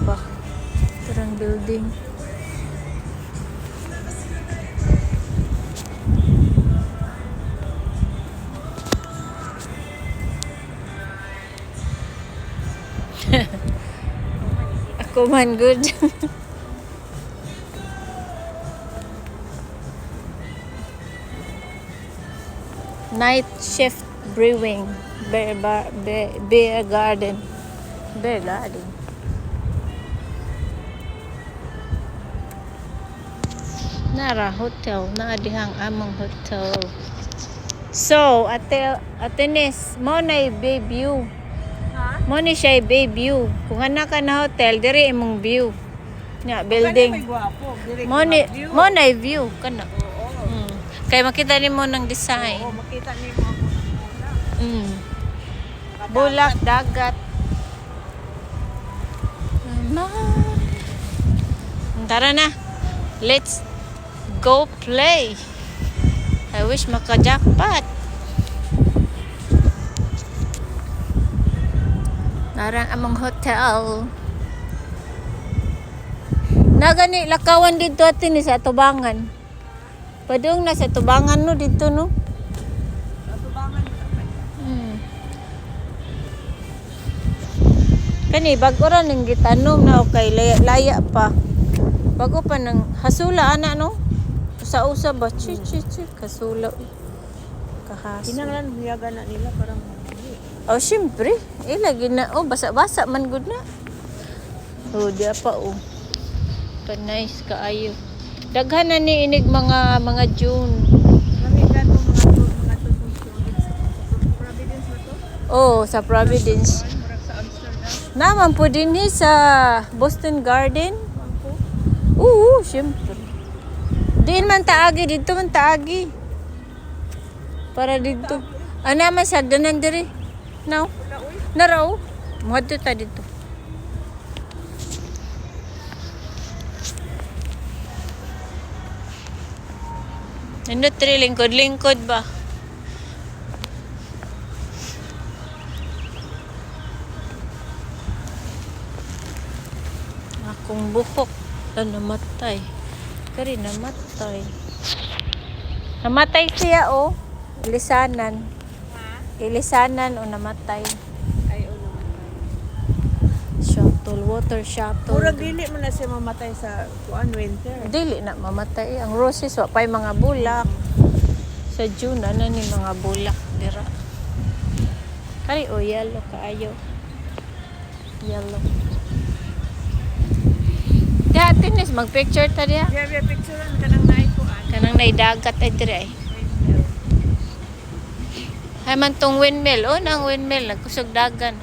pa. Tarang building. Ako man good. Night Shift Brewing. Beer Garden. Beer Garden. Nara hotel. Naadihang among hotel. So, Atenes, mo na bay view. Ha? Mo ni siya bay view. Kung anak ka na hotel, diri imong view. Nya building. Mo na view kana. Oo. Kay makita nimo ng design. Oo, makita niyo ako. Bulak, dagat. Tara na. Let's go play. I wish maka-jackpot. Narang among hotel. Nagani lakawan dito atin ni sa Tubangan. Padung na sa Tubangan no dito no. Tubangan mo na. Kani bago ra ning gitanom na okay laya pa. Bago pa nang hasula ana no. Usa-usa ba chi kasula. Kahas. Kinanglan huyagan na nila parang Oh, syempre. Lagi na. Oh, basa-basa man good na. Oh, diya pa oh. Nice kaayo. Daghan na ni inig mga June. kami gato mga tutungtungin sa Providence ba to? Oh, sa Providence. Murag sa Amsterdam. Naman po din sa Boston Garden. Bangko. Oo, syempre. Diin man taagi. Dito man taagi. Para dito. Naman sa danan diri. Now. Wala uy. Naraw. Muhadto ta dito. Nindot tri lingkod ba? Akong buhok namatay. Kari namatay. Namatay siya oh. Ilisanan. Ha? Ilisanan o namatay. Ay naman. Shuttle, water shuttle. Murag dili mo na siya mamatay sa kuan winter. Dili na mamatay. Ang roses, wa pa'y mga bulak. Sa June, ano ni mga bulak. Dira. Kali, oh, yellow kaayo. Yellow. Diha, tinis, mag-picture ta diha. Diya picturean kanang naikuan. Kanang naidagat ay dira eh. Ay man tong windmill. Oh, nang windmill. Nagkusog dagan.